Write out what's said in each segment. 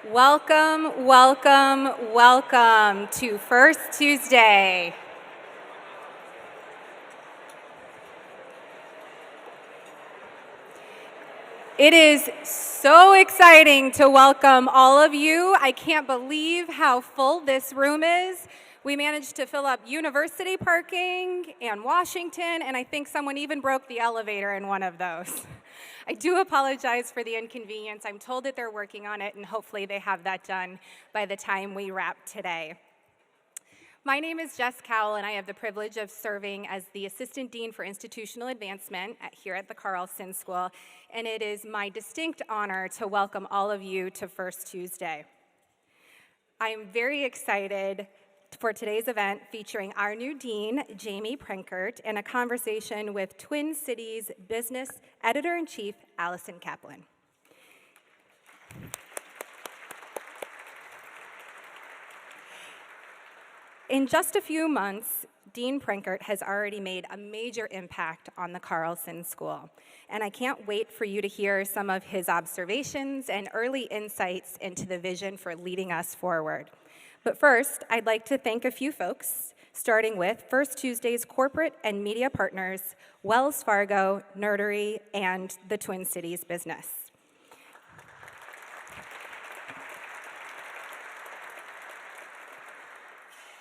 Welcome, welcome, welcome to First Tuesday. It is so exciting to welcome all of you. I can't believe how full this room is. We managed to fill up university parking and Washington, and I think someone even broke the elevator in one of those. I do apologize for the inconvenience. I'm told that they're working on it, and hopefully they have that done by the time we wrap today. My name is Jess Cowell, and I have the privilege of serving as the Assistant Dean for Institutional Advancement here at the Carlson School, and it is my distinct honor to welcome all of you to First Tuesday. I am very excited for today's event featuring our new Dean, Jamie Prenkert, and a conversation with Twin Cities Business Editor-in-Chief, Allison Kaplan. In just a few months, Dean Prenkert has already made a major impact on the Carlson School, and I can't wait for you to hear some of his observations and early insights into the vision for leading us forward. But first, I'd like to thank a few folks, starting with First Tuesday's corporate and media partners, Wells Fargo, Nerdery, and the Twin Cities Business.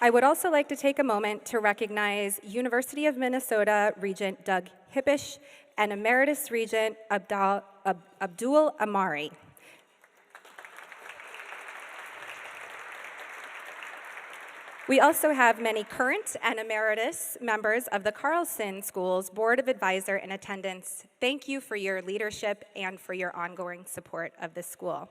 I would also like to take a moment to recognize University of Minnesota Regent Doug Hippish and Emeritus Regent Abdul Amari. We also have many current and emeritus members of the Carlson School's Board of Advisor in attendance. Thank you for your leadership and for your ongoing support of the school.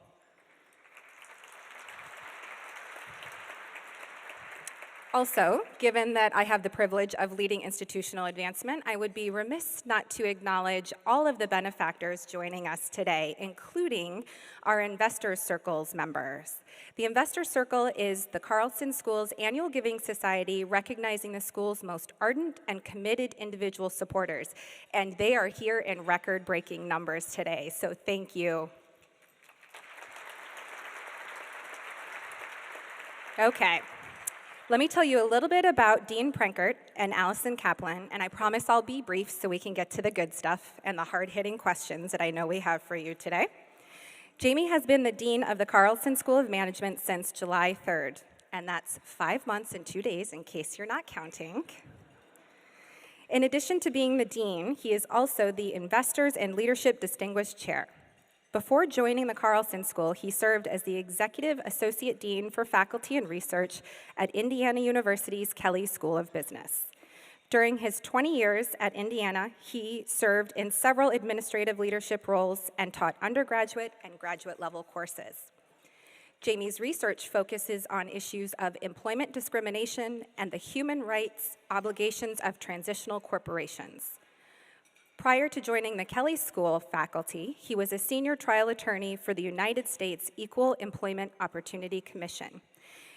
Also, given that I have the privilege of leading institutional advancement, I would be remiss not to acknowledge all of the benefactors joining us today, including our Investor Circle's members. The Investor Circle is the Carlson School's annual giving society recognizing the school's most ardent and committed individual supporters, and they are here in record-breaking numbers today, so thank you. Okay. Let me tell you a little bit about Dean Prenkert and Allison Kaplan, and I promise I'll be brief so we can get to the good stuff and the hard-hitting questions that I know we have for you today. Jamie has been the Dean of the Carlson School of Management since July 3rd, and that's 5 months and 2 days in case you're not counting. In addition to being the Dean, he is also the Investors and Leadership Distinguished Chair. Before joining the Carlson School, he served as the Executive Associate Dean for Faculty and Research at Indiana University's Kelley School of Business. During his 20 years at Indiana, he served in several administrative leadership roles and taught undergraduate and graduate-level courses. Jamie's research focuses on issues of employment discrimination and the human rights obligations of transitional corporations. Prior to joining the Kelley School faculty, he was a senior trial attorney for the United States Equal Employment Opportunity Commission.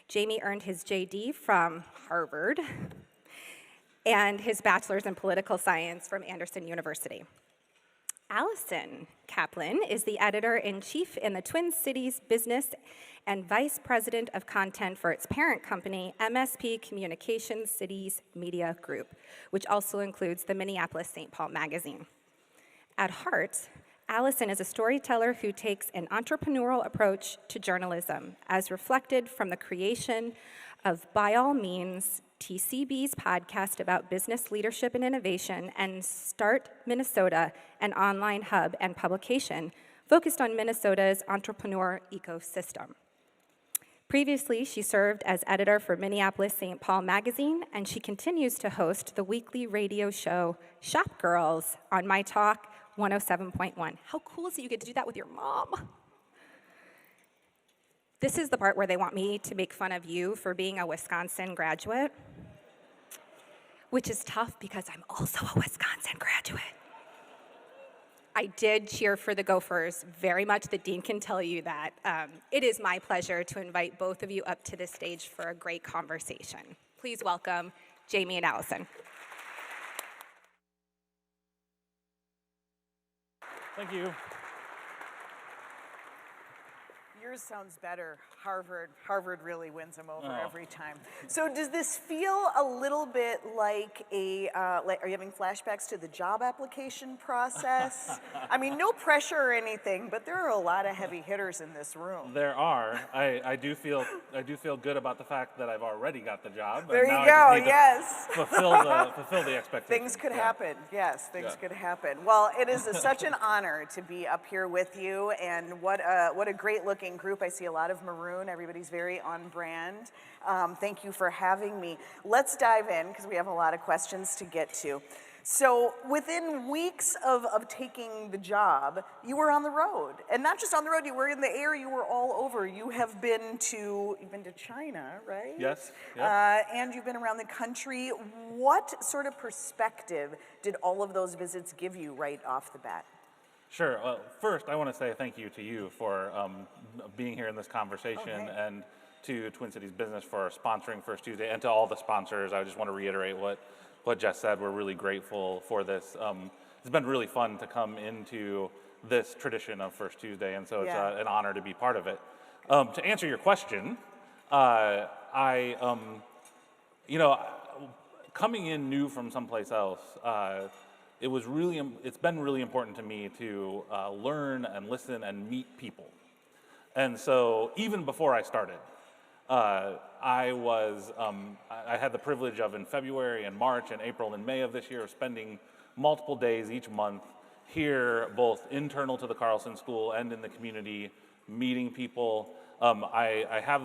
Jamie earned his JD from Harvard and his bachelor's in political science from Anderson University. Allison Kaplan is the editor-in-chief in the Twin Cities Business and vice president of content for its parent company, MSP Communications Cities Media Group, which also includes the Minneapolis-St. Paul magazine. At heart, Allison is a storyteller who takes an entrepreneurial approach to journalism, as reflected from the creation of By All Means, TCB's podcast about business leadership and innovation, and Start Minnesota, an online hub and publication focused on Minnesota's entrepreneur ecosystem. Previously, she served as editor for Minneapolis-St. Paul magazine, and she continues to host the weekly radio show Shop Girls on My Talk 107.1. How cool is it you get to do that with your mom? This is the part where they want me to make fun of you for being a Wisconsin graduate, which is tough because I'm also a Wisconsin graduate. I did cheer for the Gophers very much. The dean can tell you that. It is my pleasure to invite both of you up to the stage for a great conversation. Please welcome Jamie and Allison. Thank you. Yours sounds better. Harvard really wins them over every time. So does this feel a little bit like are you having flashbacks to the job application process? I mean, no pressure or anything, but there are a lot of heavy hitters in this room. There are. I do feel good about the fact that I've already got the job. There and you now go. I just need Yes. to fulfill the expectations. Things could happen. Yes, things could happen. Well, it is such an honor to be up here with you, and what a great looking group. I see a lot of maroon. Everybody's very on brand. Thank you for having me. Let's dive in because we have a lot of questions to get to. So within weeks of taking the job, you were on the road. And not just on the road, you were in the air, you were all over. You've been to China, right? Yes. Yep. And you've been around the country. What sort of perspective did all of those visits give you right off the bat? Sure. Well, first, I want to say thank you to you for being here in this conversation, and to Twin Cities Business for sponsoring First Tuesday, and to all the sponsors. I just want to reiterate what Jess said. We're really grateful for this. It's been really fun to come into this tradition of First Tuesday, and so it's an honor to be part of it. To answer your question, coming in new from someplace else, it's been really important to me to learn and listen and meet people. And so even before I started, I had the privilege of, in February and March and April and May of this year, of spending multiple days each month here, both internal to the Carlson School and in the community, meeting people. I have,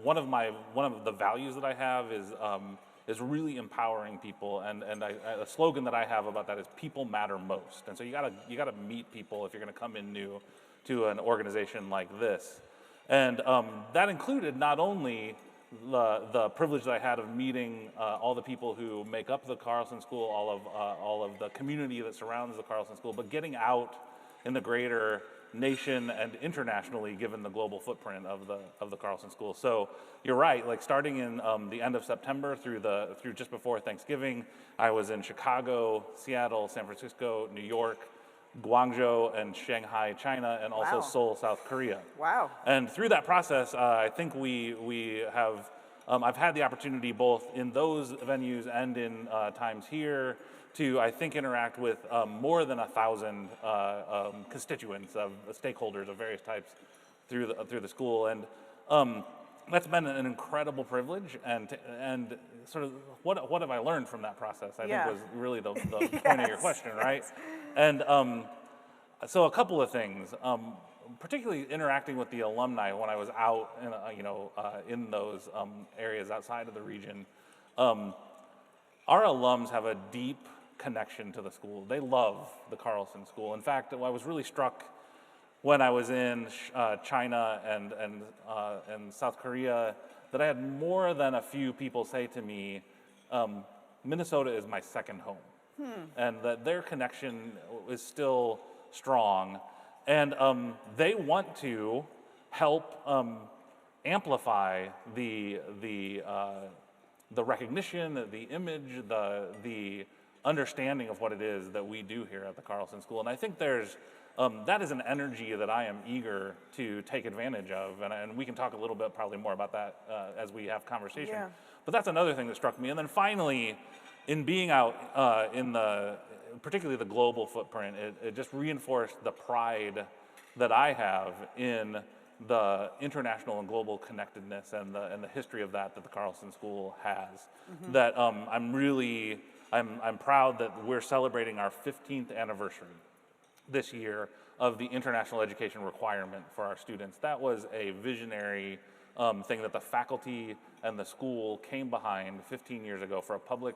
one of the values that I have is really empowering people, and a slogan that I have about that is "People matter most." And so you gotta meet people if you're gonna come in new to an organization like this. And that included not only the privilege that I had of meeting all the people who make up the Carlson School, all of the community that surrounds the Carlson School, but getting out in the greater nation and internationally, given the global footprint of the Carlson School. So you're right. Like starting in the end of September through just before Thanksgiving, I was in Chicago, Seattle, San Francisco, New York, Guangzhou and Shanghai, China, and also Seoul, South Korea. Wow. And through that process, I think we have, I've had the opportunity both in those venues and in times here to, I think, interact with more than 1,000 constituents of stakeholders of various types through the school. And that's been an incredible privilege, and sort of what have I learned from that process, I think was really the point of your question, right? And so a couple of things, particularly interacting with the alumni when I was out in those areas outside of the region. Our alums have a deep connection to the school. They love the Carlson School. In fact, I was really struck when I was in China and South Korea that I had more than a few people say to me, Minnesota is my second home. And that their connection is still strong. And they want to help amplify the recognition, the image, the understanding of what it is that we do here at the Carlson School. And I think that is an energy that I am eager to take advantage of. And we can talk a little bit probably more about that as we have conversation. Yeah. But that's another thing that struck me. And then finally, in being out in particularly the global footprint, it just reinforced the pride that I have in the international and global connectedness and the history of that the Carlson School has. Mm-hmm. That I'm proud that we're celebrating our 15th anniversary this year of the international education requirement for our students. That was a visionary thing that the faculty and the school came behind 15 years ago for a public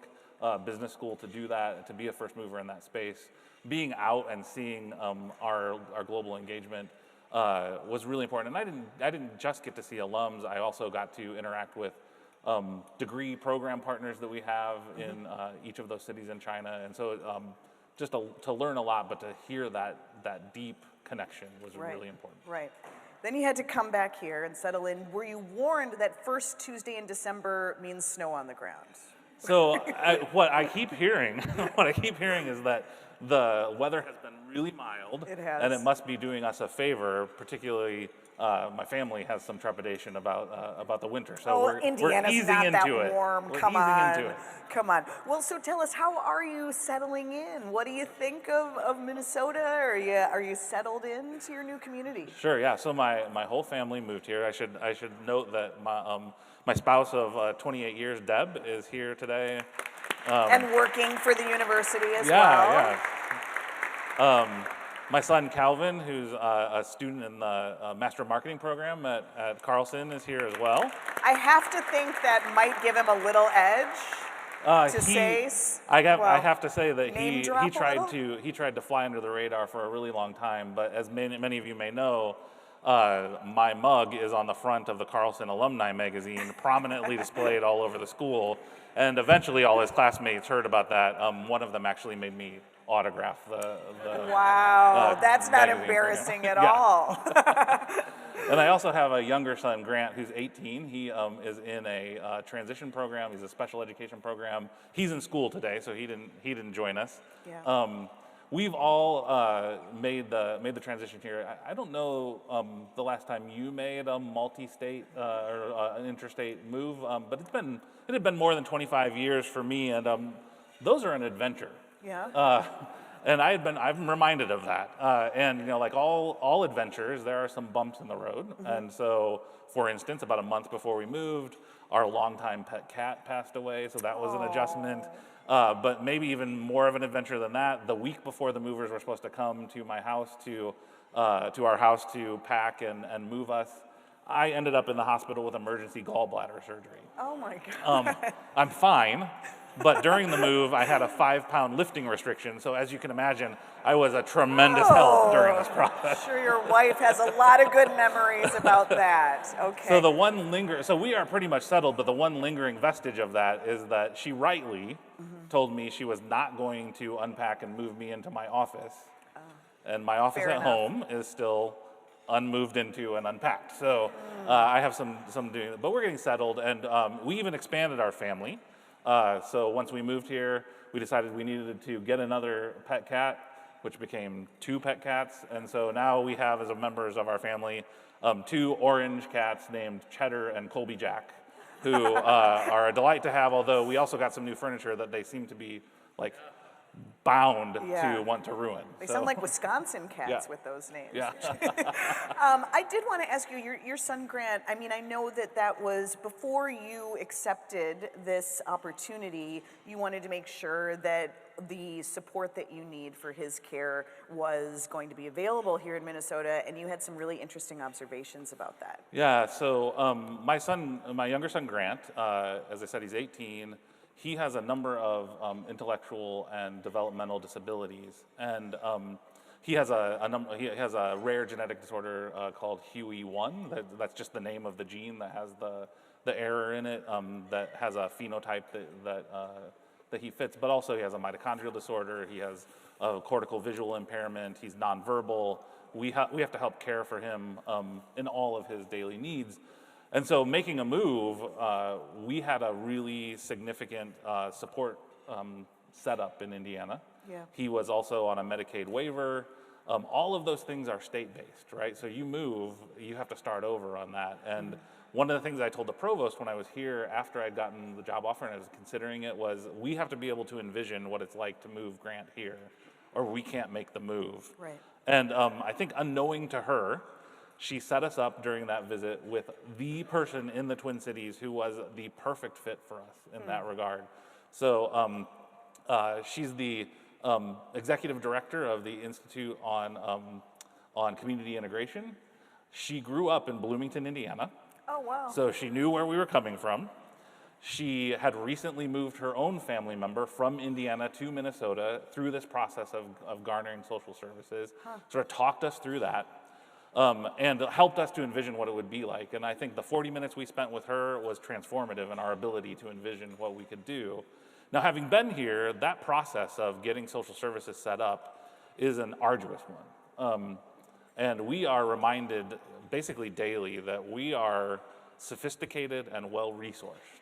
business school to do that, to be a first mover in that space. Being out and seeing our global engagement was really important. And I didn't just get to see alums, I also got to interact with degree program partners that we have in each of those cities in China. And so just to learn a lot, but to hear that deep connection was really important. Right. Then you had to come back here and settle in. Were you warned that first Tuesday in December means snow on the ground? So what I keep hearing is that the weather has been really mild. It has. And it must be doing us a favor, particularly my family has some trepidation about the winter. So we're Indiana's easing not into that it. warm. We're Come easing on. into it. Come on. Well, so tell us, how are you settling in? What do you think of Minnesota? Are you settled into your new community? Sure, yeah. So my whole family moved here. I should note that my spouse of 28 years, Deb, is here today. And working for the university as well. Yeah, yeah. My son Calvin, who's a student in the Master of Marketing program at Carlson, is here as well. I have to think that might give him a little edge I have to say that name drop a little? he tried to fly under the radar for a really long time. But as many of you may know, my mug is on the front of the Carlson Alumni magazine, prominently displayed all over the school. And eventually, all his classmates heard about that. One of them actually made me autograph the Wow, that's not magazine embarrassing at Yeah. all. And I also have a younger son, Grant, who's 18. He is in a transition program. He's a special education program. He's in school today, so he didn't join us. Yeah. We've all made the transition here. I don't know the last time you made a multi-state or an interstate move, but it had been more than 25 years for me, and those are an adventure. Yeah. And I'm reminded of that. And like all adventures, there are some bumps in the road. Mm-hmm. And so, for instance, about a month before we moved, our longtime pet cat passed away. So that was an adjustment. But maybe even more of an adventure than that. The week before the movers were supposed to come to my house to our house to pack and move us, I ended up in the hospital with emergency gallbladder surgery. Oh my God. I'm fine. But during the move, I had a 5-pound lifting restriction. So as you can imagine, I was a tremendous help during this process. I'm sure your wife has a lot of good memories about that. Okay. So we are pretty much settled, but the one lingering vestige of that is that she rightly told me she was not going to unpack and move me into my office. And my office at home is still unmoved into and unpacked. So I have some doing, but we're getting settled, and we even expanded our family. So once we moved here, we decided we needed to get another pet cat, which became 2 pet cats. And so now we have, as members of our family, 2 orange cats named Cheddar and Colby Jack, who are a delight to have, although we also got some new furniture that they seem to be like bound to want to ruin. They sound like Wisconsin cats with those names. Yeah. I did want to ask you, your son Grant, I mean, I know that was before you accepted this opportunity, you wanted to make sure that the support that you need for his care was going to be available here in Minnesota, and you had some really interesting observations about that. Yeah, so my younger son Grant, as I said, he's 18. He has a number of intellectual and developmental disabilities, and he has a rare genetic disorder called HUE1. That's just the name of the gene that has the error in it that has a phenotype that he fits. But also he has a mitochondrial disorder. He has a cortical visual impairment. He's nonverbal. We have to help care for him in all of his daily needs. And so making a move, we had a really significant support setup in Indiana. Yeah. He was also on a Medicaid waiver. All of those things are state-based, right? So you move, you have to start over on that. And one of the things I told the provost when I was here after I'd gotten the job offer and I was considering it was, we have to be able to envision what it's like to move Grant here, or we can't make the move. Right. And I think unknowing to her, she set us up during that visit with the person in the Twin Cities who was the perfect fit for us in that regard. So she's the executive director of the Institute on Community Integration. She grew up in Bloomington, Indiana. Oh, wow. So she knew where we were coming from. She had recently moved her own family member from Indiana to Minnesota through this process of garnering social services, sort of talked us through that. And helped us to envision what it would be like. And I think the 40 minutes we spent with her was transformative in our ability to envision what we could do. Now, having been here, that process of getting social services set up is an arduous one. And we are reminded basically daily that we are sophisticated and well-resourced.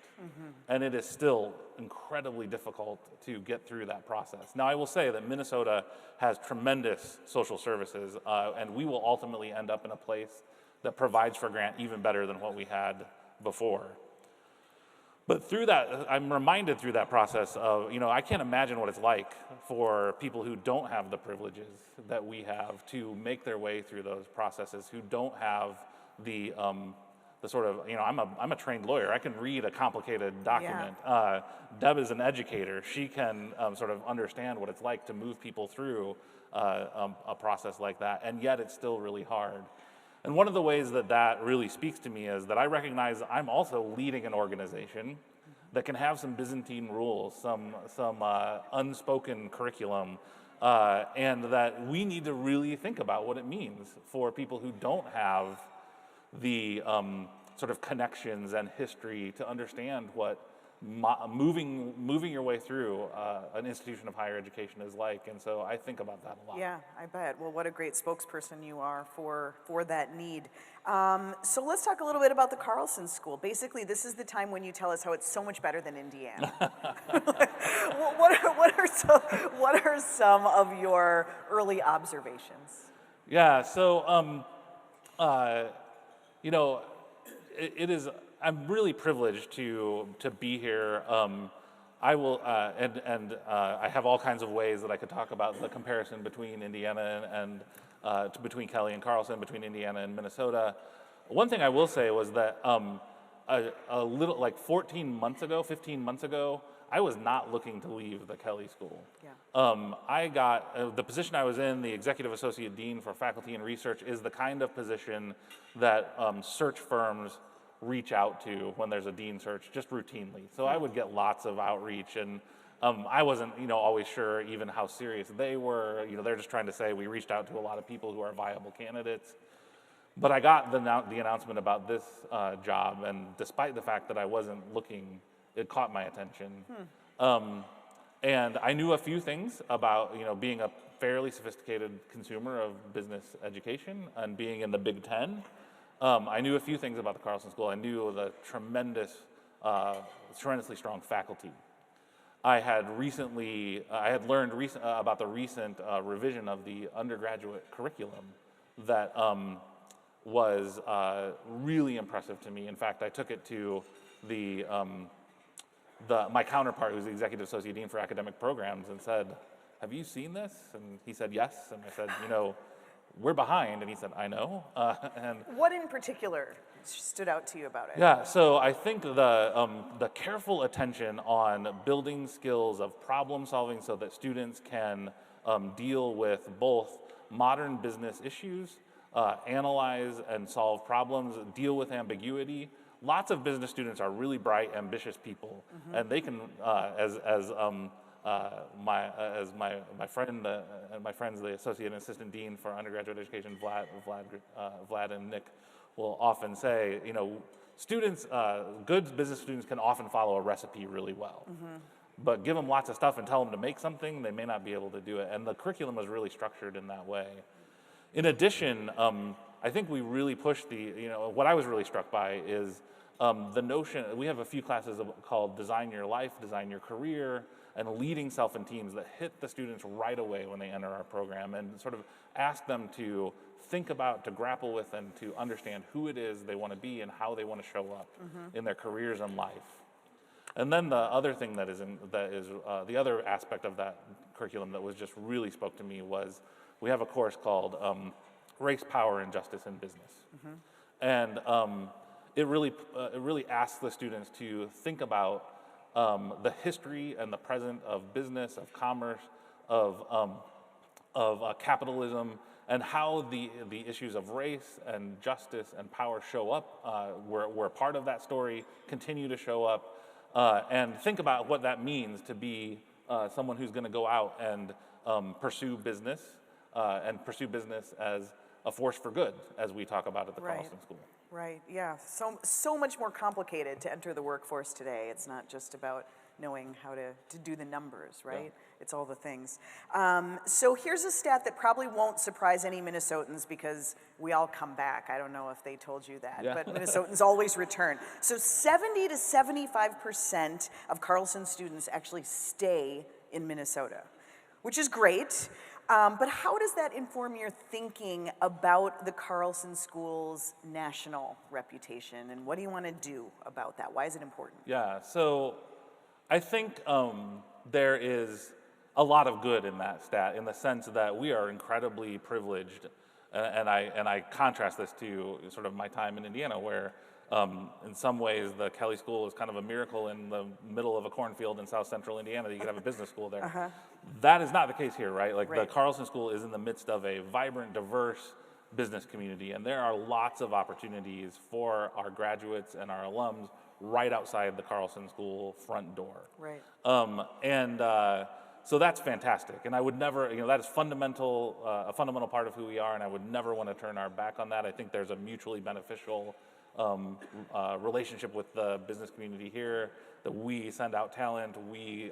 And it is still incredibly difficult to get through that process. Now, I will say that Minnesota has tremendous social services, and we will ultimately end up in a place that provides for grant even better than what we had before. But through that, I'm reminded through that process of, I can't imagine what it's like for people who don't have the privileges that we have to make their way through those processes, who don't have the sort of, I'm a trained lawyer. I can read a complicated document. Yeah. Deb is an educator. She can sort of understand what it's like to move people through a process like that, and yet it's still really hard. And one of the ways that that really speaks to me is that I recognize I'm also leading an organization that can have some Byzantine rules, some unspoken curriculum, and that we need to really think about what it means for people who don't have the sort of connections and history to understand what moving your way through an institution of higher education is like. And so I think about that a lot. Yeah, I bet. Well, what a great spokesperson you are for that need. So let's talk a little bit about the Carlson School. Basically, this is the time when you tell us how it's so much better than Indiana. What are some of your early observations? Yeah, so it is. I'm really privileged to be here. I will, and I have all kinds of ways that I could talk about the comparison between Indiana and between Kelly and Carlson, between Indiana and Minnesota. One thing I will say was that a little, like 15 months ago, I was not looking to leave the Kelly School. Yeah. I got the position I was in, the Executive Associate Dean for Faculty and Research, is the kind of position that search firms reach out to when there's a dean search just routinely. So I would get lots of outreach, and I wasn't always sure even how serious they were. They're just trying to say we reached out to a lot of people who are viable candidates. But I got the announcement about this job, and despite the fact that I wasn't looking, it caught my attention. And I knew a few things about being a fairly sophisticated consumer of business education and being in the Big Ten. I knew a few things about the Carlson School. I knew the tremendously strong faculty. I had learned about the recent revision of the undergraduate curriculum that was really impressive to me. In fact, I took it to my counterpart, who's the Executive Associate Dean for Academic Programs, and said, "Have you seen this?" And he said, "Yes." And I said, "We're behind." And he said, "I know." And what in particular stood out to you about it? Yeah, so I think the careful attention on building skills of problem solving so that students can deal with both modern business issues, analyze and solve problems, deal with ambiguity. Lots of business students are really bright, ambitious people, and they can, my friends, the associate and assistant dean for undergraduate education, Vlad and Nick, will often say, students, good business students can often follow a recipe really well. But give them lots of stuff and tell them to make something, they may not be able to do it. And the curriculum was really structured in that way. In addition, I think we really pushed what I was really struck by is the notion, we have a few classes called Design Your Life, Design Your Career, and Leading Self in Teams that hit the students right away when they enter our program and sort of ask them to think about, to grapple with, and to understand who it is they want to be and how they want to show up in their careers and life. And then the other thing that is the other aspect of that curriculum that was just really spoke to me was we have a course called Race, Power, and Justice in Business. And it really asks the students to think about the history and the present of business, of commerce, of capitalism, and how the issues of race and justice and power show up. We're part of that story, continue to show up, and think about what that means to be someone who's going to go out and pursue business as a force for good, as we talk about at the Carlson School. Right, yeah. So much more complicated to enter the workforce today. It's not just about knowing how to do the numbers, right? Yeah. It's all the things. So here's a stat that probably won't surprise any Minnesotans because we all come back. I don't know if they told you that, but Minnesotans always return. So 70 to 75% of Carlson students actually stay in Minnesota, which is great. But how does that inform your thinking about the Carlson School's national reputation, and what do you want to do about that? Why is it important? Yeah, so I think there is a lot of good in that stat, in the sense that we are incredibly privileged, and I contrast this to sort of my time in Indiana, where in some ways the Kelly School is kind of a miracle in the middle of a cornfield in South Central Indiana that you could have a business school there. That is not the case here, right? Like the Carlson School is in the midst of a vibrant, diverse business community, and there are lots of opportunities for our graduates and our alums right outside the Carlson School front door. Right. So that's fantastic, and I would never, that is fundamental, a fundamental part of who we are, and I would never want to turn our back on that. I think there's a mutually beneficial relationship with the business community here, that we send out talent, we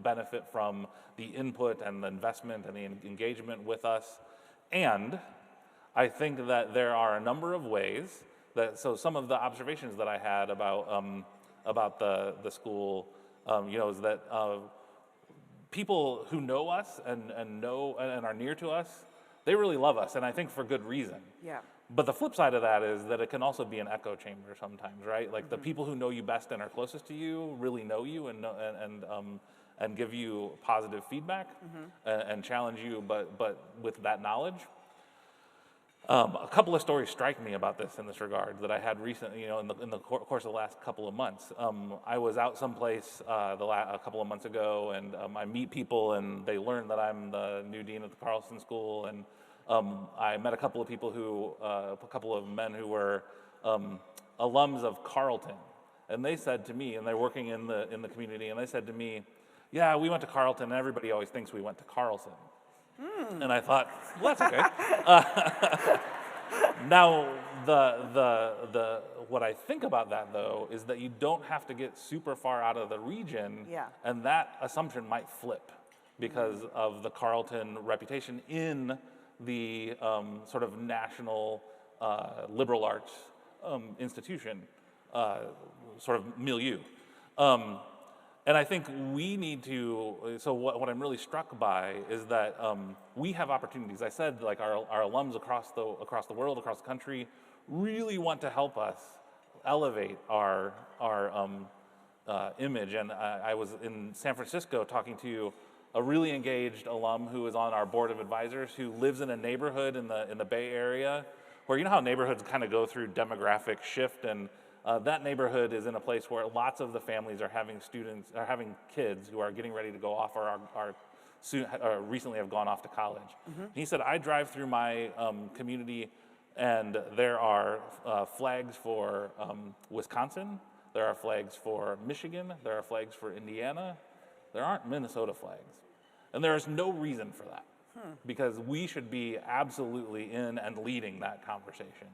benefit from the input and the investment and the engagement with us, and I think that there are a number of ways that, so some of the observations that I had about the school, is that people who know us and are near to us, they really love us, and I think for good reason. Yeah. But the flip side of that is that it can also be an echo chamber sometimes, right? Like the people who know you best and are closest to you really know you and give you positive feedback and challenge you, but with that knowledge. A couple of stories strike me about this in this regard that I had recently, in the course of the last couple of months. I was out someplace a couple of months ago, and I meet people, and they learn that I'm the new dean at the Carlson School, and I met a couple of men who were alums of Carleton, and they said to me, and they're working in the community, and they said to me, "Yeah, we went to Carleton, and everybody always thinks we went to Carlson." And I thought, well, that's okay. Now, what I think about that, though, is that you don't have to get super far out of the region, and that assumption might flip because of the Carleton reputation in the sort of national liberal arts institution sort of milieu. And I think we need to, so what I'm really struck by is that we have opportunities. I said, like, our alums across the world, across the country, really want to help us elevate our image. And I was in San Francisco talking to a really engaged alum who is on our board of advisors, who lives in a neighborhood in the Bay Area, where you know how neighborhoods kind of go through demographic shift, and that neighborhood is in a place where lots of the families are having kids who are getting ready to go off or recently have gone off to college. He said, I drive through my community, and there are flags for Wisconsin, there are flags for Michigan, there are flags for Indiana, there aren't Minnesota flags. And there is no reason for that, because we should be absolutely in and leading that conversation.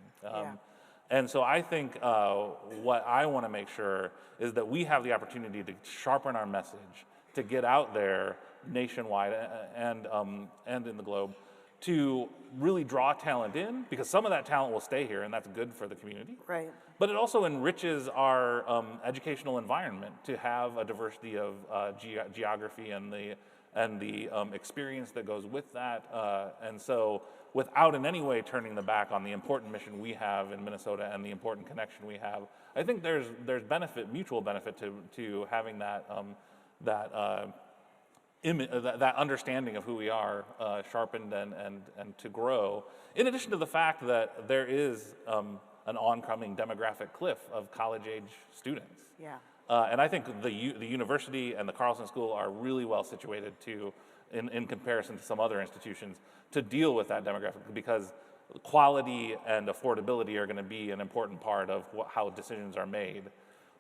And so I think what I want to make sure is that we have the opportunity to sharpen our message, to get out there nationwide and in the globe, to really draw talent in, because some of that talent will stay here, and that's good for the community. Right. But it also enriches our educational environment to have a diversity of geography and the experience that goes with that. And so, without in any way turning the back on the important mission we have in Minnesota and the important connection we have, I think there's mutual benefit to having that understanding of who we are sharpened and to grow. In addition to the fact that there is an oncoming demographic cliff of college-age students. Yeah. And I think the university and the Carlson School are really well situated in comparison to some other institutions, to deal with that demographic, because quality and affordability are going to be an important part of how decisions are made.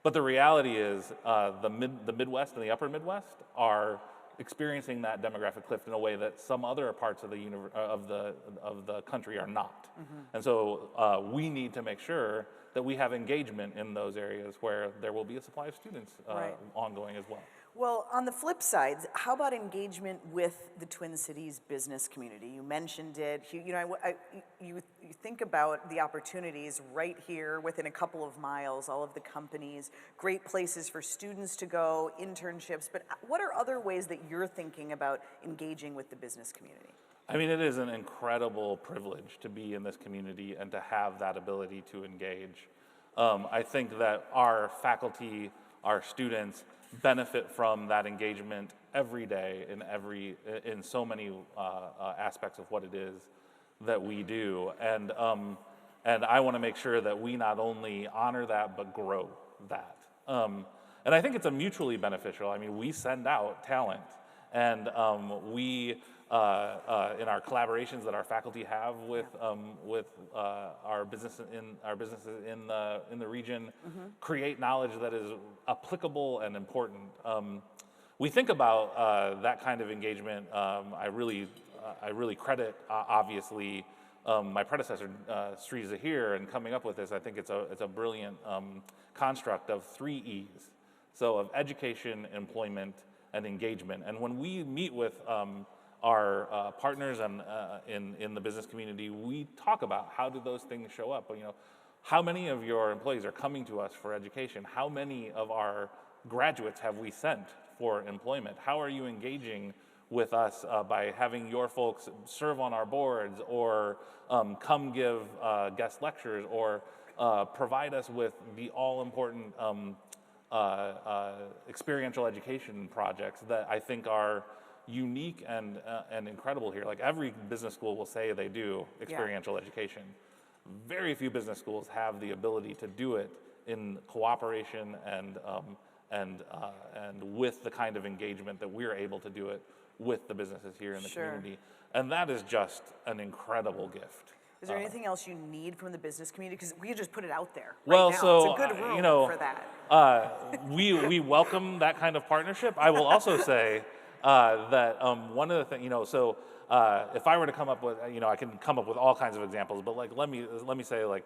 But the reality is the Midwest and the upper Midwest are experiencing that demographic cliff in a way that some other parts of the country are not. And so we need to make sure that we have engagement in those areas where there will be a supply of students ongoing as well. Well, on the flip side, how about engagement with the Twin Cities business community? You mentioned it. You think about the opportunities right here within a couple of miles, all of the companies, great places for students to go, internships, but what are other ways that you're thinking about engaging with the business community? I mean, it is an incredible privilege to be in this community and to have that ability to engage. I think that our faculty, our students benefit from that engagement every day in so many aspects of what it is that we do. And I want to make sure that we not only honor that, but grow that. And I think it's a mutually beneficial. I mean, we send out talent, and we in our collaborations that our faculty have with our businesses in the region, create knowledge that is applicable and important. We think about that kind of engagement. I really credit obviously my predecessor Sri Zahir in coming up with this. I think it's a brilliant construct of 3 E's. So of education, employment, and engagement. And when we meet with our partners and in the business community, we talk about how do those things show up. You know, how many of your employees are coming to us for education? How many of our graduates have we sent for employment? How are you engaging with us by having your folks serve on our boards, or come give guest lectures, or provide us with the all-important experiential education projects that I think are unique and incredible here. Like every business school will say they do experiential education. Very few business schools have the ability to do it in cooperation and with the kind of engagement that we're able to do it with the businesses here in the community. And that is just an incredible gift. Is there anything else you need from the business community? Because we just put it out there Well, now. so It's a good room for that. We welcome that kind of partnership. I will also say that one of the things, if I were to come up with, I can come up with all kinds of examples, but like let me say, like,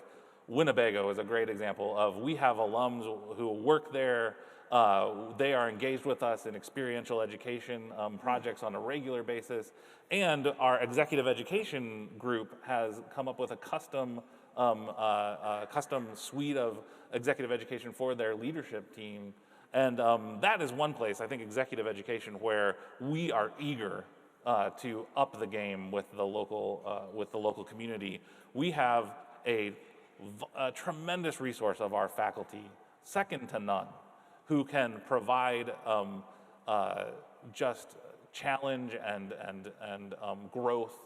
Winnebago is a great example of, we have alums who work there. They are engaged with us in experiential education projects on a regular basis, and our executive education group has come up with a custom suite of executive education for their leadership team. And that is one place, I think, executive education, where we are eager to up the game with the local community. We have a tremendous resource of our faculty, second to none, who can provide just challenge and growth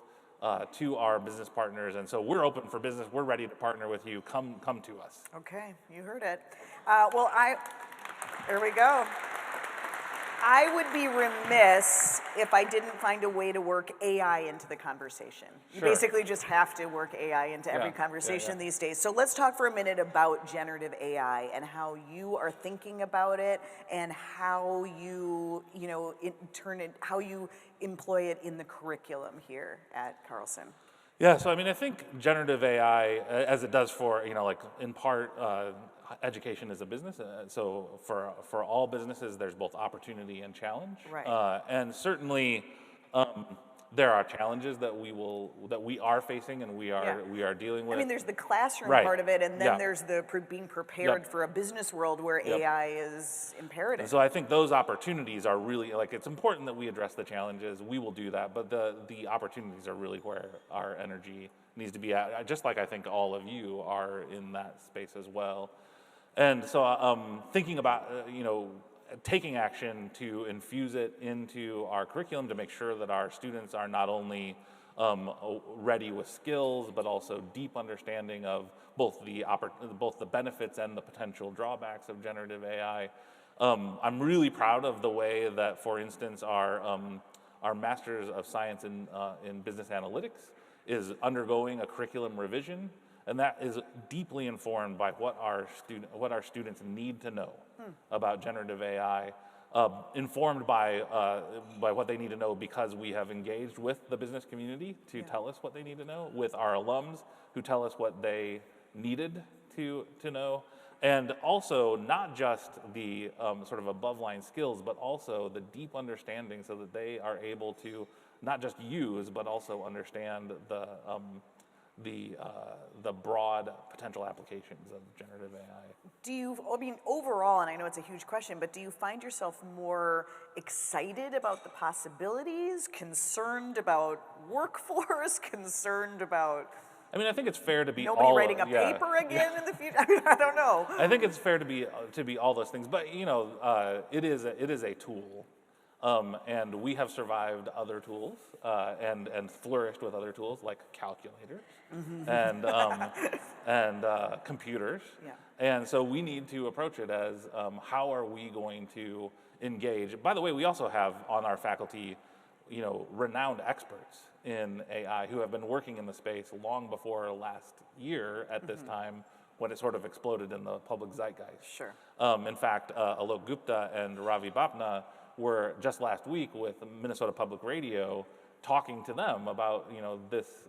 to our business partners. And so we're open for business. We're ready to partner with you. Come to us. Okay, you heard it. There we go. I would be remiss if I didn't find a way to work AI into the conversation. You basically just have to work AI into every conversation these days. So let's talk for a minute about generative AI and how you are thinking about it, and how you, how you employ it in the curriculum here at Carlson. Yeah, so I mean, I think generative AI, as it does for, in part, education is a business. So for all businesses, there's both opportunity and challenge. Right. And certainly, there are challenges that we are facing and we are dealing with. I mean, there's the classroom part of it, and then there's the being prepared for a business world where AI is imperative. And so I think those opportunities are really, it's important that we address the challenges. We will do that, but the opportunities are really where our energy needs to be at, just like I think all of you are in that space as well. And so thinking about, taking action to infuse it into our curriculum to make sure that our students are not only ready with skills, but also deep understanding of both the benefits and the potential drawbacks of generative AI. I'm really proud of the way that, for instance, our Master's of Science in Business Analytics is undergoing a curriculum revision. And that is deeply informed by what our students need to know about generative AI, informed by what they need to know because we have engaged with the business community to tell us what they need to know, with our alums who tell us what they needed to know. And also not just the sort of above line skills, but also the deep understanding so that they are able to not just use, but also understand the broad potential applications of generative AI. Do you, I mean, overall, and I know it's a huge question, but do you find yourself more excited about the possibilities, concerned about workforce, concerned about I mean, I think it's fair to be nobody all, writing a yeah, paper again in the future? I mean, I don't know. I think it's fair to be all those things, but it is a tool, and we have survived other tools and flourished with other tools like calculators and computers, Yeah. and so we need to approach it as how are we going to engage. By the way, we also have on our faculty, renowned experts in AI who have been working in the space long before last year at this time when it sort of exploded in the public zeitgeist. Sure. In fact, Alok Gupta and Ravi Bapna were just last week with Minnesota Public Radio talking to them about this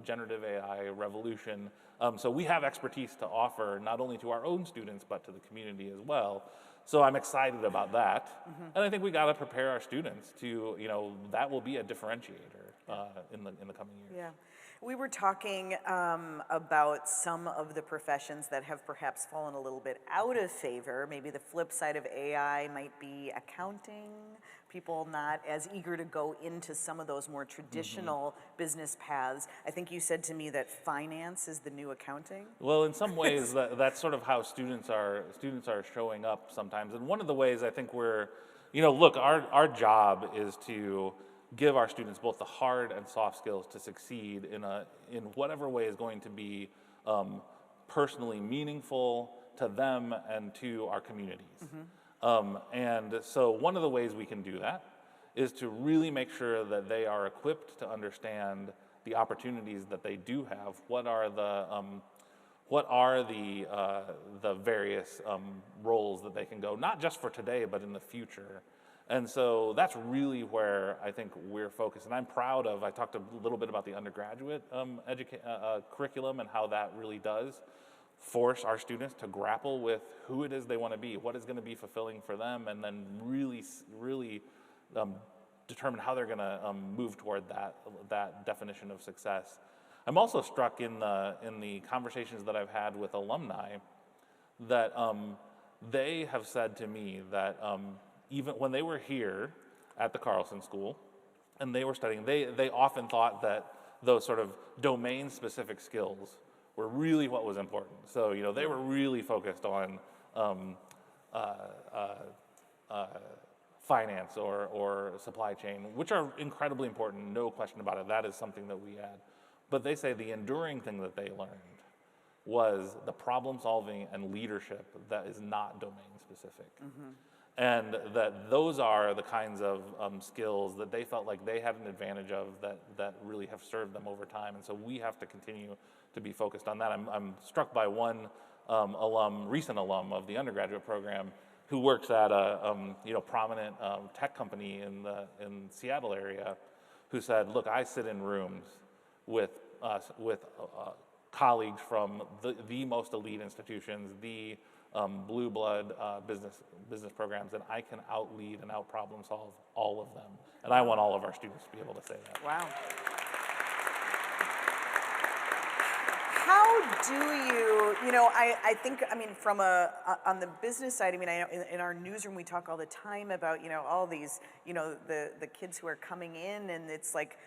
generative AI revolution. So we have expertise to offer not only to our own students but to the community as well. So I'm excited about that, and I think we got to prepare our students to that will be a differentiator in the coming years. Yeah. We were talking about some of the professions that have perhaps fallen a little bit out of favor. Maybe the flip side of AI might be accounting, people not as eager to go into some of those more traditional business paths. I think you said to me that finance is the new accounting. Well, in some ways, that's sort of how students are showing up sometimes. And one of the ways I think we're, look, our job is to give our students both the hard and soft skills to succeed in whatever way is going to be personally meaningful to them and to our communities. And so one of the ways we can do that is to really make sure that they are equipped to understand the opportunities that they do have. What are the various roles that they can go, not just for today, but in the future. And so that's really where I think we're focused. And I'm proud of, I talked a little bit about the undergraduate curriculum and how that really does force our students to grapple with who it is they want to be, what is going to be fulfilling for them, and then really determine how they're going to move toward that definition of success. I'm also struck in the conversations that I've had with alumni that they have said to me that even when they were here at the Carlson School and they were studying, they often thought that those sort of domain-specific skills were really what was important. So, they were really focused on finance or supply chain, which are incredibly important, no question about it. That is something that we add. But they say the enduring thing that they learned was the problem solving and leadership that is not domain specific. And that those are the kinds of skills that they felt like they had an advantage of that really have served them over time. And so we have to continue to be focused on that. I'm struck by one recent alum of the undergraduate program who works at a prominent tech company in the Seattle area, who said, "Look, I sit in rooms with colleagues from the most elite institutions, the blue blood business programs, and I can out-lead and out-problem solve all of them." And I want all of our students to be able to say that. Wow. How do I think, from on the business side, I know in our newsroom we talk all the time about, all these, the kids who are coming in and it's like,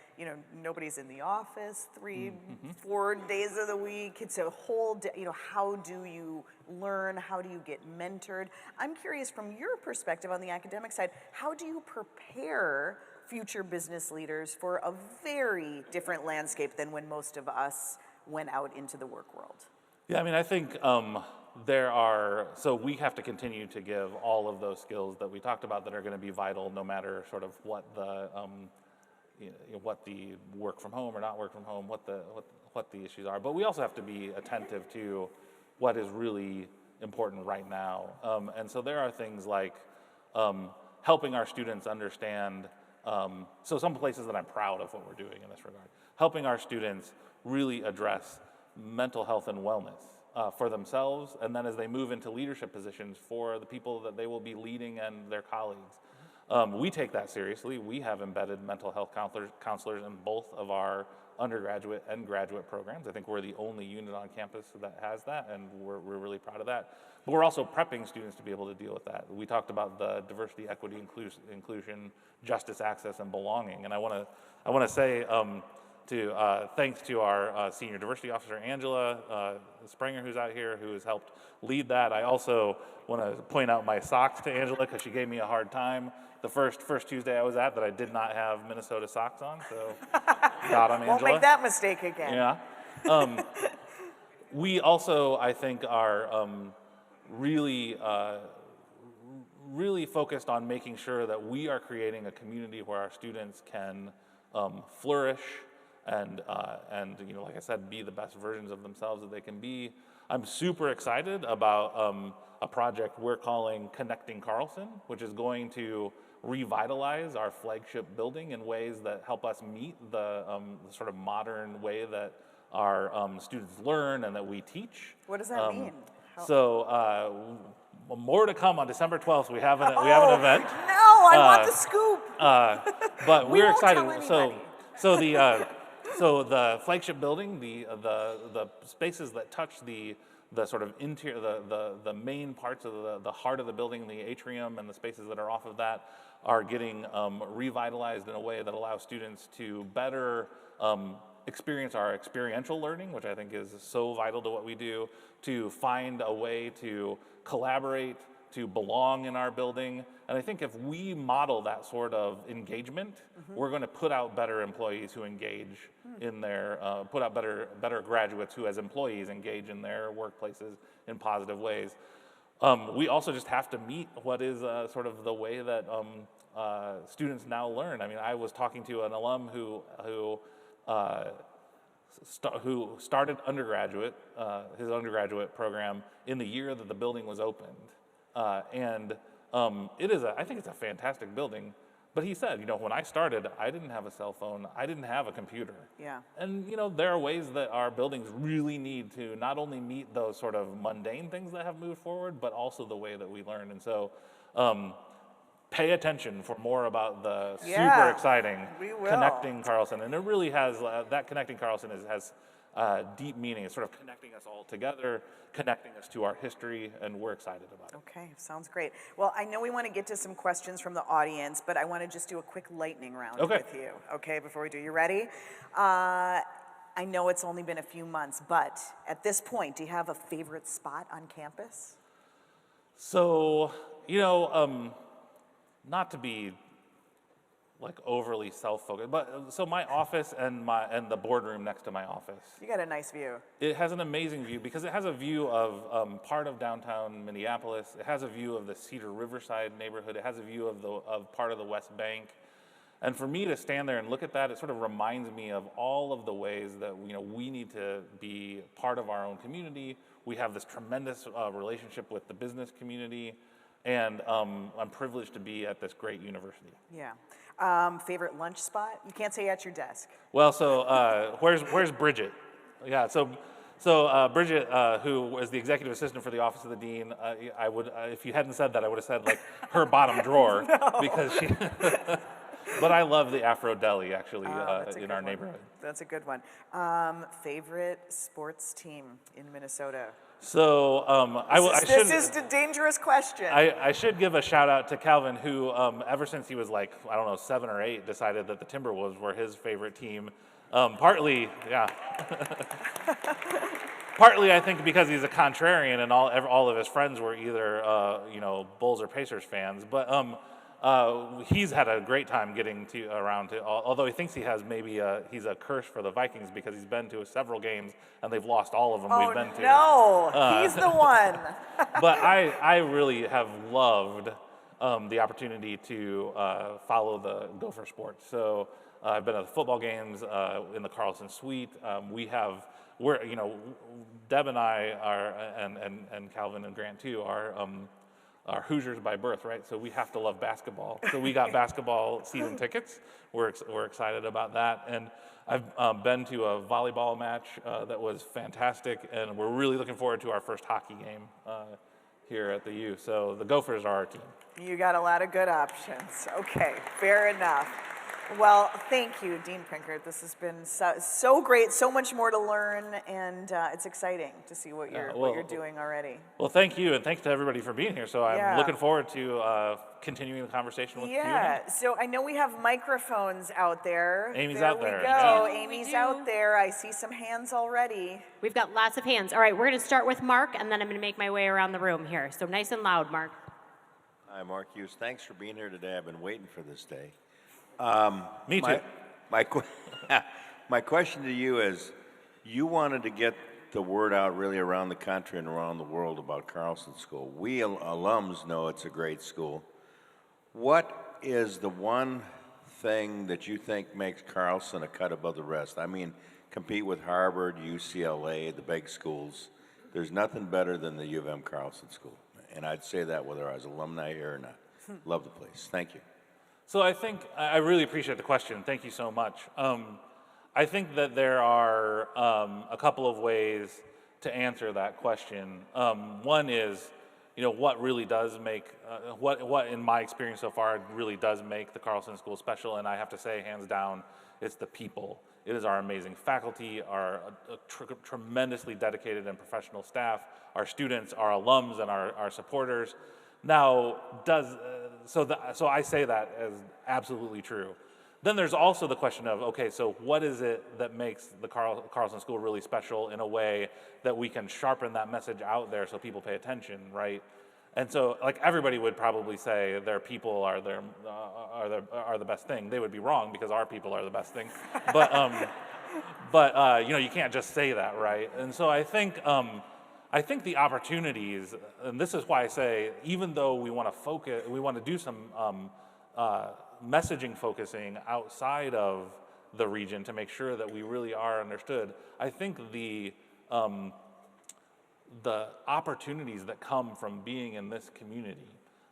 nobody's in the office 4 days of the week. It's a whole day, how do you learn? How do you get mentored? I'm curious from your perspective on the academic side, how do you prepare future business leaders for a very different landscape than when most of us went out into the work world? Yeah, I think so we have to continue to give all of those skills that we talked about that are going to be vital no matter sort of what the work from home or not work from home, what the issues are. But we also have to be attentive to what is really important right now. And so there are things like helping our students understand, so some places that I'm proud of what we're doing in this regard, helping our students really address mental health and wellness for themselves, and then as they move into leadership positions for the people that they will be leading and their colleagues. We take that seriously. We have embedded mental health counselors in both of our undergraduate and graduate programs. I think we're the only unit on campus that has that, and we're really proud of that. But we're also prepping students to be able to deal with that. We talked about the diversity, equity, inclusion, justice, access, and belonging. And I want to say thanks to our senior diversity officer, Angela Springer, who's out here, who has helped lead that. I also want to point out my socks to Angela because she gave me a hard time the first Tuesday I was at that I did not have Minnesota socks on. So got 'em, Angela. Won't make that mistake again. Yeah. We also, I think, are really focused on making sure that we are creating a community where our students can flourish and like I said, be the best versions of themselves that they can be. I'm super excited about a project we're calling Connecting Carlson, which is going to revitalize our flagship building in ways that help us meet the sort of modern way that our students learn and that we teach. What does that mean? So more to come on December 12th. We have an event. No, I want the scoop. But We we're won't excited. tell anybody. So the flagship building, the spaces that touch the sort of interior, the main parts of the heart of the building, the atrium, and the spaces that are off of that are getting revitalized in a way that allows students to better experience our experiential learning, which I think is so vital to what we do, to find a way to collaborate, to belong in our building. And I think if we model that sort of engagement, we're going to put out better employees who engage in their, put out better graduates who as employees engage in their workplaces in positive ways. We also just have to meet what is sort of the way that students now learn. I mean, I was talking to an alum who started his undergraduate program in the year that the building was opened. I think it's a fantastic building, but he said, when I started, I didn't have a cell phone, I didn't have a computer. Yeah. And, there are ways that our buildings really need to not only meet those sort of mundane things that have moved forward, but also the way that we learn. And so, pay attention for more about the super exciting Connecting Carlson. And it really has, that Connecting Carlson has deep meaning. It's sort of connecting us all together, connecting us to our history, and we're excited about it. Okay, sounds great. Well, I know we want to get to some questions from the audience, but I want to just do a quick lightning round with you, okay, before we do. You ready? I know it's only been a few months, but at this point, do you have a favorite spot on campus? So, not to be like overly self-focused, but so my office and the boardroom next to my office. You got a nice view. It has an amazing view because it has a view of part of downtown Minneapolis. It has a view of the Cedar Riverside neighborhood. It has a view of part of the West Bank. And for me to stand there and look at that, it sort of reminds me of all of the ways that we need to be part of our own community. We have this tremendous relationship with the business community, and I'm privileged to be at this great university. Yeah. Favorite lunch spot? You can't say at your desk. Well, so where's Bridget? Yeah, so Bridget, who is the executive assistant for the Office of the Dean, I would, if you hadn't said that, I would have said like her bottom drawer because she. But I love the Afro Deli actually in our neighborhood. That's a good one. Favorite sports team in Minnesota? So This is the dangerous question. I should give a shout out to Calvin, who ever since he was like, I don't know, 7 or 8, decided that the Timberwolves were his favorite team. Partly, partly I think because he's a contrarian and all of his friends were either Bulls or Pacers fans. But he's had a great time getting around to, although he thinks he has he's a curse for the Vikings because he's been to several games and they've lost all of them we've been to. Oh, no, he's the one. But I really have loved the opportunity to follow the Gopher sports. So I've been at the football games in the Carlson Suite. Deb and I are, and Calvin and Grant too, are are Hoosiers by birth, right? So we have to love basketball. So we got basketball season tickets. We're excited about that. And I've been to a volleyball match that was fantastic, and we're really looking forward to our first hockey game here at the U. So the Gophers are our team. You got a lot of good options. Okay, fair enough. Well, thank you, Dean Prenkert. This has been so great, so much more to learn, and it's exciting to see what you're doing already. Well, thank you, and thanks to everybody for being here. So I'm Yeah. looking forward to continuing the conversation with you. Yeah, so I know we have microphones out there. Amy's there out there. We go. Yeah. Amy's We do. out there. I see some hands already. We've got lots of hands. All right, we're going to start with Mark, and then I'm going to make my way around the room here. So nice and loud, Mark. Hi, Mark Hughes. Thanks for being here today. I've been waiting for this day. Me too. My question to you is, you wanted to get the word out really around the country and around the world about Carlson School. We alums know it's a great school. What is the one thing that you think makes Carlson a cut above the rest? I mean, compete with Harvard, UCLA, the big schools. There's nothing better than the U of M Carlson School. And I'd say that whether I was alumni here or not. Love the place. Thank you. So I think I really appreciate the question. Thank you so much. I think that there are a couple of ways to answer that question. One is, what really does make what in my experience so far really does make the Carlson School special, and I have to say, hands down, it's the people. It is our amazing faculty, our tremendously dedicated and professional staff, our students, our alums, and our supporters. Now, so I say that as absolutely true. Then there's also the question of, okay, so what is it that makes the Carlson School really special in a way that we can sharpen that message out there so people pay attention, right? And so, like, everybody would probably say their people are the best thing. They would be wrong because our people are the best thing. But you can't just say that, right? And so I think the opportunities, and this is why I say, even though we want to do some messaging focusing outside of the region to make sure that we really are understood. I think the opportunities that come from being in this community,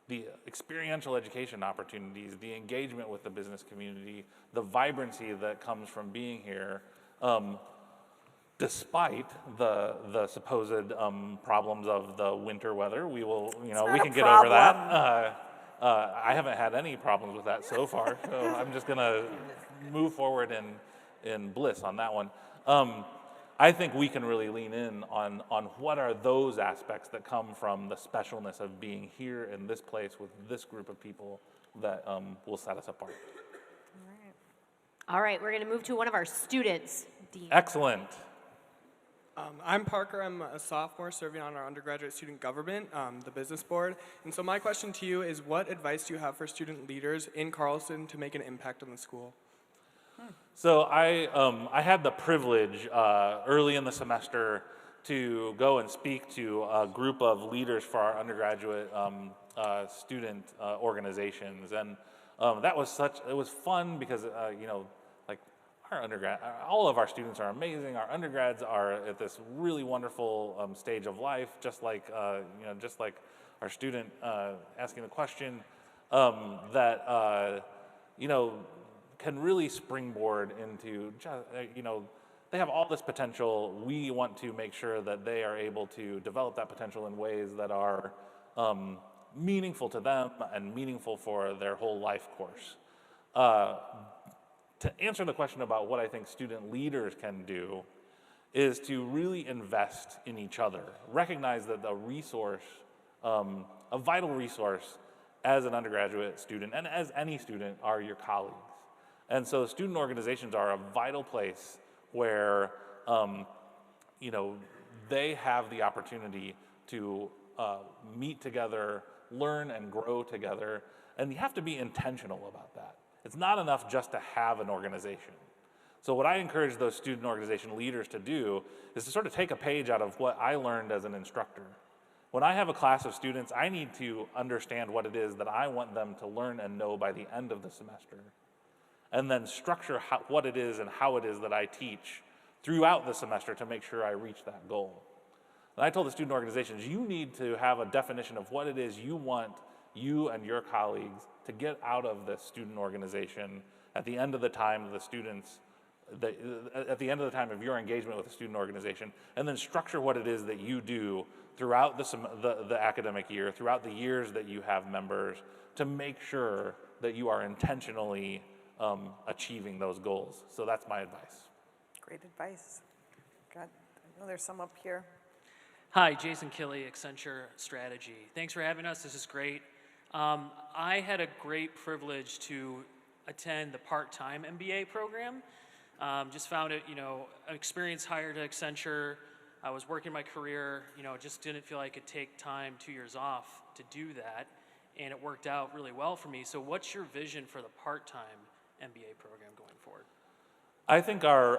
the experiential education opportunities, the engagement with the business community, the vibrancy that comes from being here, despite the supposed problems of the winter weather, we can get over that. I haven't had any problems with that so far, so I'm just gonna move forward in bliss on that one. I think we can really lean in on what are those aspects that come from the specialness of being here in this place with this group of people that will set us apart. All right, we're going to move to one of our students, Dean. Excellent. I'm Parker. I'm a sophomore serving on our undergraduate student government, the business board. And so my question to you is, what advice do you have for student leaders in Carlson to make an impact on the school? So I had the privilege early in the semester to go and speak to a group of leaders for our undergraduate student organizations, and it was fun because our undergrad, all of our students are amazing. Our undergrads are at this really wonderful stage of life, just like our student asking the question can really springboard into they have all this potential. We want to make sure that they are able to develop that potential in ways that are meaningful to them and meaningful for their whole life course. To answer the question about what I think student leaders can do is to really invest in each other. Recognize that the resource, a vital resource as an undergraduate student and as any student are your colleagues. And so student organizations are a vital place where they have the opportunity to meet together, learn and grow together, and you have to be intentional about that. It's not enough just to have an organization. So what I encourage those student organization leaders to do is to sort of take a page out of what I learned as an instructor. When I have a class of students, I need to understand what it is that I want them to learn and know by the end of the semester, and then structure what it is and how it is that I teach throughout the semester to make sure I reach that goal. And I told the student organizations, you need to have a definition of what it is you want you and your colleagues to get out of the student organization at the end of the time of the students, at the end of the time of your engagement with the student organization, and then structure what it is that you do throughout the academic year, throughout the years that you have members, to make sure that you are intentionally achieving those goals. So that's my advice. Great advice. God, I know there's some up here. Hi, Jason Killey, Accenture Strategy. Thanks for having us. This is great. I had a great privilege to attend the part-time MBA program. Just found it, an experienced hire to Accenture. I was working my career, just didn't feel I could take time, 2 years off to do that, and it worked out really well for me. So what's your vision for the part-time MBA program going forward? I think our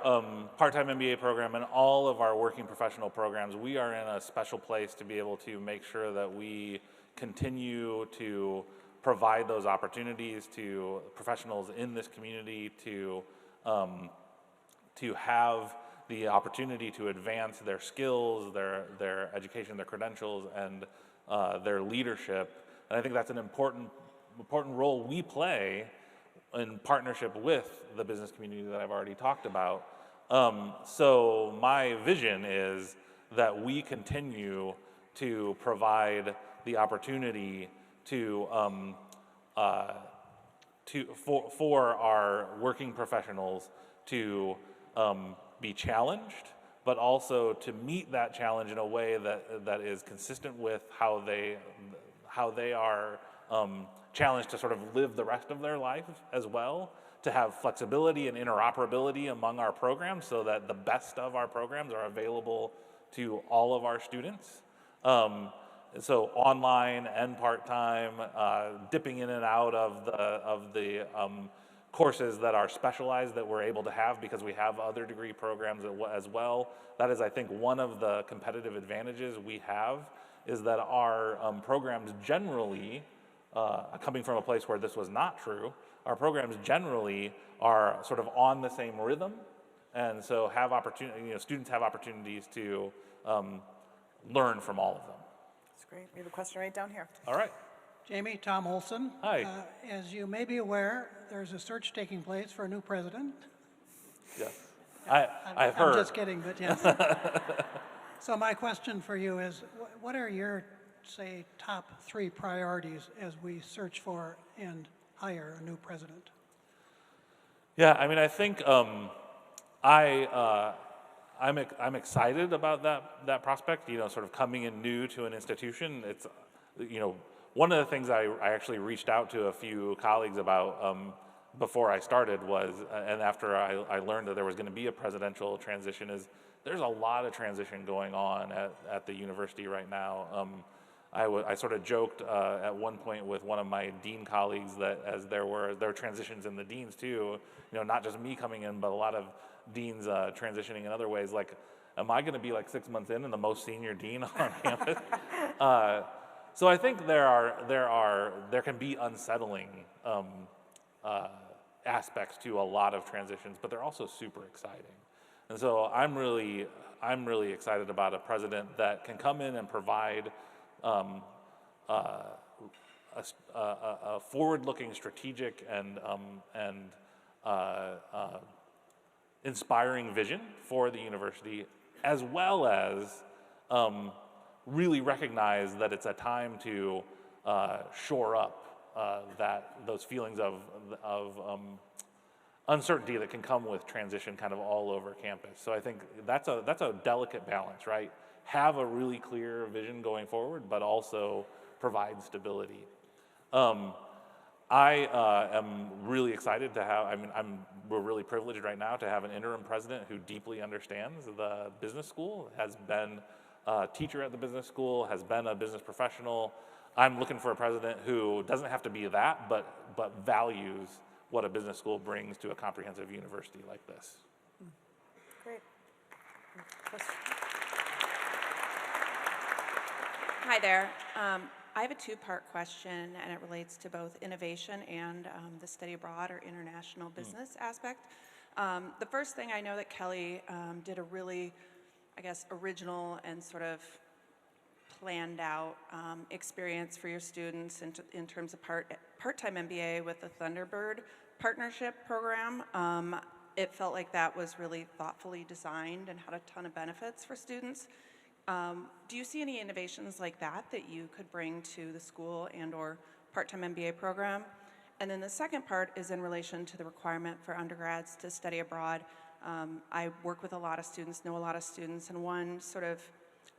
part-time MBA program and all of our working professional programs, we are in a special place to be able to make sure that we continue to provide those opportunities to professionals in this community to have the opportunity to advance their skills, their education, their credentials, and their leadership. And I think that's an important role we play in partnership with the business community that I've already talked about. So my vision is that we continue to provide the opportunity for our working professionals to be challenged, but also to meet that challenge in a way that is consistent with how they are challenged to sort of live the rest of their life as well, to have flexibility and interoperability among our programs so that the best of our programs are available to all of our students. So online and part-time, dipping in and out of the courses that are specialized that we're able to have because we have other degree programs as well. That is, I think, one of the competitive advantages we have is that our programs generally, coming from a place where this was not true, our programs generally are sort of on the same rhythm, and so have students have opportunities to learn from all of them. That's great. We have a question right down here. All right. Jamie, Tom Olson. Hi. As you may be aware, there's a search taking place for a new president. Yes. I've heard. I'm just kidding, but yes. So my question for you is, what are your, say, top 3 priorities as we search for and hire a new president? Yeah, I mean, I think I'm excited about that prospect. Sort of coming in new to an institution. It's, one of the things I actually reached out to a few colleagues about before I started was, and after I learned that there was going to be a presidential transition, is there's a lot of transition going on at the university right now. I sort of joked at one point with one of my dean colleagues that as there were transitions in the deans too, not just me coming in, but a lot of deans transitioning in other ways. Like, am I going to be like 6 months in and the most senior dean on campus? So I think there can be unsettling aspects to a lot of transitions, but they're also super exciting. And so I'm really excited about a president that can come in and provide a forward-looking, strategic, and inspiring vision for the university, as well as really recognize that it's a time to shore up those feelings of uncertainty that can come with transition kind of all over campus. So I think that's a delicate balance, right? Have a really clear vision going forward, but also provide stability. I am really excited to have, we're really privileged right now to have an interim president who deeply understands the business school, has been a teacher at the business school, has been a business professional. I'm looking for a president who doesn't have to be that, but values what a business school brings to a comprehensive university like this. Great. Hi there. I have a 2-part question, and it relates to both innovation and the study abroad or international business aspect. The first thing, I know that Kelly did a really, original and sort of planned out experience for your students in terms of part-time MBA with the Thunderbird partnership program. It felt like that was really thoughtfully designed and had a ton of benefits for students. Do you see any innovations like that you could bring to the school and or part-time MBA program? And then the second part is in relation to the requirement for undergrads to study abroad. I work with a lot of students, know a lot of students, and one sort of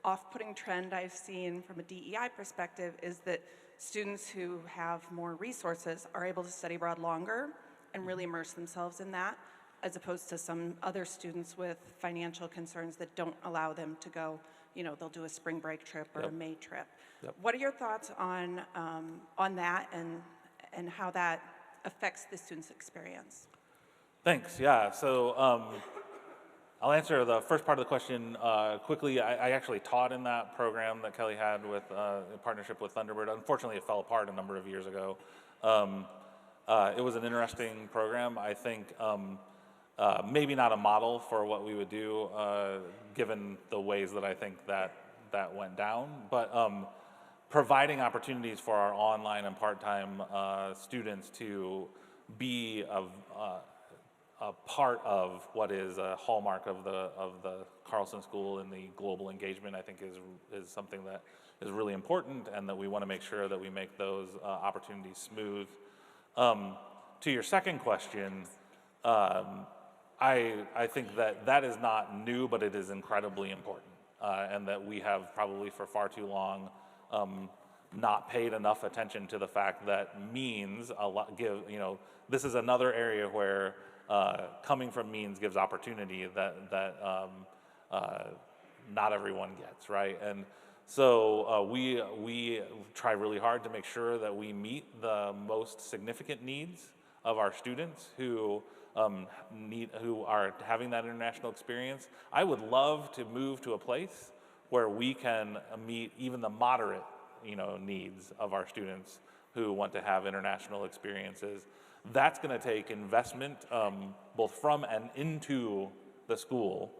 off-putting trend I've seen from a DEI perspective is that students who have more resources are able to study abroad longer and really immerse themselves in that, as opposed to some other students with financial concerns that don't allow them to go, they'll do a spring break trip or a May trip. What are your thoughts on that and how that affects the student's experience? Thanks. Yeah. So I'll answer the first part of the question quickly. I actually taught in that program that Kelly had with in partnership with Thunderbird. Unfortunately, it fell apart a number of years ago. It was an interesting program. I think maybe not a model for what we would do, given the ways that I think that went down. But providing opportunities for our online and part-time students to be a part of what is a hallmark of the Carlson School and the global engagement, I think is something that is really important, and that we want to make sure that we make those opportunities smooth. To your second question, I think that is not new, but it is incredibly important, and that we have probably for far too long not paid enough attention to the fact that means this is another area where coming from means gives opportunity that not everyone gets, right? And so we try really hard to make sure that we meet the most significant needs of our students who are having that international experience. I would love to move to a place where we can meet even the moderate needs of our students who want to have international experiences. That's going to take investment both from and into the school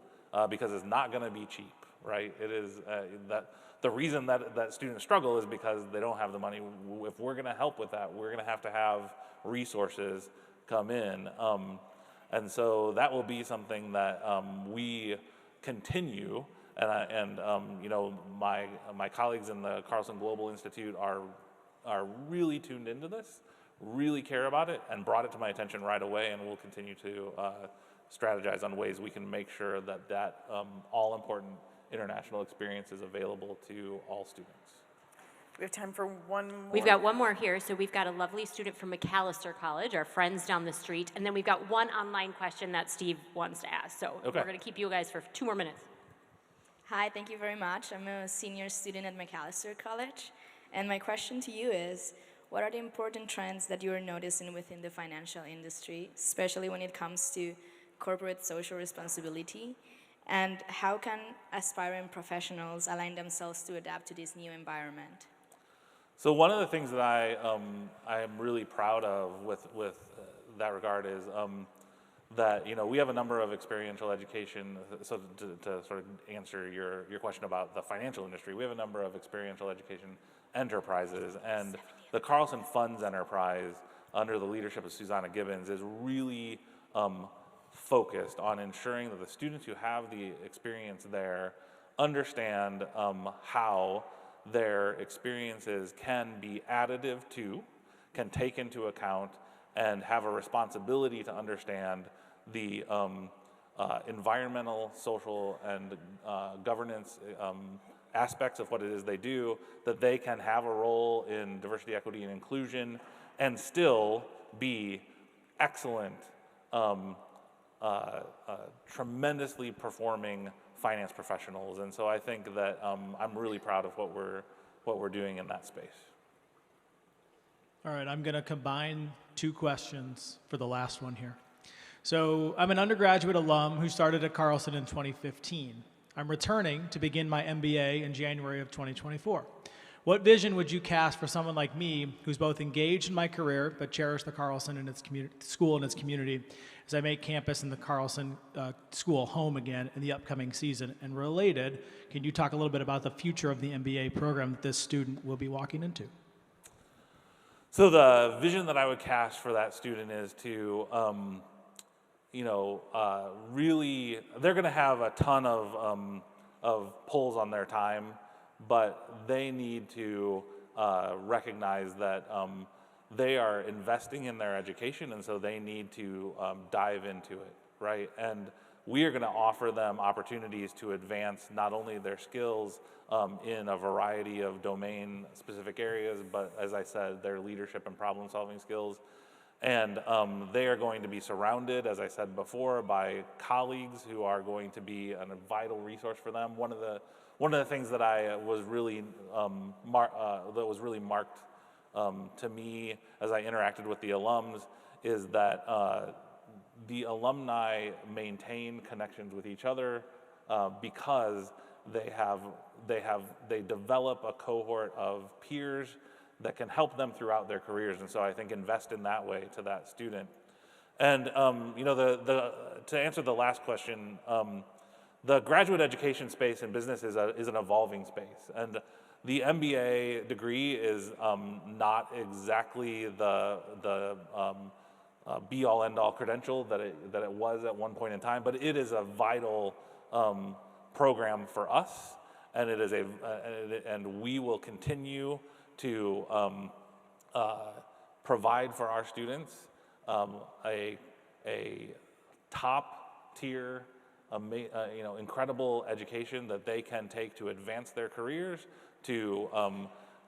because it's not going to be cheap, right? It is that the reason that students struggle is because they don't have the money. If we're going to help with that, we're going to have resources come in, and so that will be something that we continue. And my colleagues in the Carlson Global Institute are really tuned into this, really care about it, and brought it to my attention right away, and we'll continue to strategize on ways we can make sure that all-important international experience is available to all students. We have time for one more. We've got one more here. So we've got a lovely student from McAllister College, our friends down the street, and then we've got one online question that Steve wants to ask. So we're going to keep you guys for 2 more minutes. Hi, thank you very much. I'm a senior student at McAllister College, and my question to you is, what are the important trends that you are noticing within the financial industry, especially when it comes to corporate social responsibility, and how can aspiring professionals align themselves to adapt to this new environment? So one of the things that I am really proud of with that regard is that we have a number of experiential education. So to sort of answer your question about the financial industry, we have a number of experiential education enterprises, and the Carlson Funds enterprise under the leadership of Susanna Gibbons is really focused on ensuring that the students who have the experience there understand how their experiences can be additive to, can take into account, and have a responsibility to understand the environmental, social, and governance aspects of what it is they do, that they can have a role in diversity, equity, and inclusion, and still be excellent, tremendously performing finance professionals. And so I think that I'm really proud of what we're doing in that space. All right, I'm going to combine 2 questions for the last one here. So I'm an undergraduate alum who started at Carlson in 2015. I'm returning to begin my MBA in January of 2024. What vision would you cast for someone like me who's both engaged in my career but cherish the Carlson and its school and its community as I make campus and the Carlson School home again in the upcoming season? And related, can you talk a little bit about the future of the MBA program that this student will be walking into? So the vision that I would cast for that student is to, really, they're going to have a ton of pulls on their time, but they need to recognize that they are investing in their education, and so they need to dive into it, right? And we are going to offer them opportunities to advance not only their skills in a variety of domain-specific areas, but as I said, their leadership and problem-solving skills. And they are going to be surrounded, as I said before, by colleagues who are going to be a vital resource for them. One of the things that I was really marked to me as I interacted with the alums is that the alumni maintain connections with each other because they develop a cohort of peers that can help them throughout their careers. And so I think invest in that way to that student. And to answer the last question, the graduate education space in business is an evolving space. And the MBA degree is not exactly the be-all, end-all credential that it was at one point in time, but it is a vital program for us, and and we will continue to provide for our students a top tier, incredible education that they can take to advance their careers, to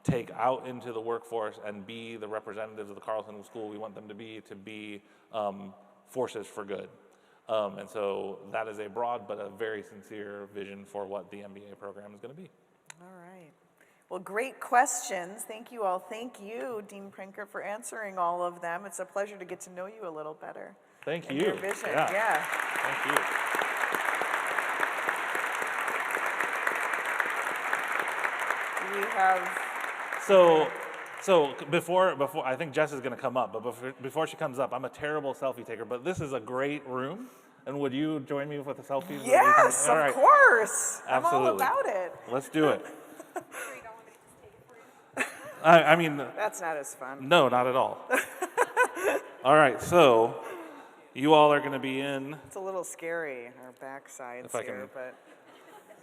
take out into the workforce and be the representatives of the Carlson School we want them to be forces for good. And so that is a broad but a very sincere vision for what the MBA program is going to be. All right. Well, great questions. Thank you all. Thank you, Dean Prenkert, for answering all of them. It's a pleasure to get to know you a little better. Thank and you. Your vision. Yeah. Thank you. We have. So before I think Jess is going to come up, but before she comes up, I'm a terrible selfie taker, but this is a great room. And would you join me with a selfie? Yes, of course. Absolutely. I'm all about it. Let's do it. I mean, that's not as fun. No, not at all. All right, so you all are going to be in. It's a little scary, our backsides here, but.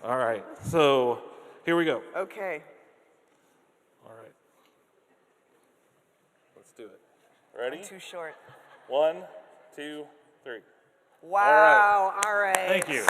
All right, so here we go. Okay. All right. Let's do it. Ready? I'm too short. 1, 2, 3. Wow, all right. Thank you.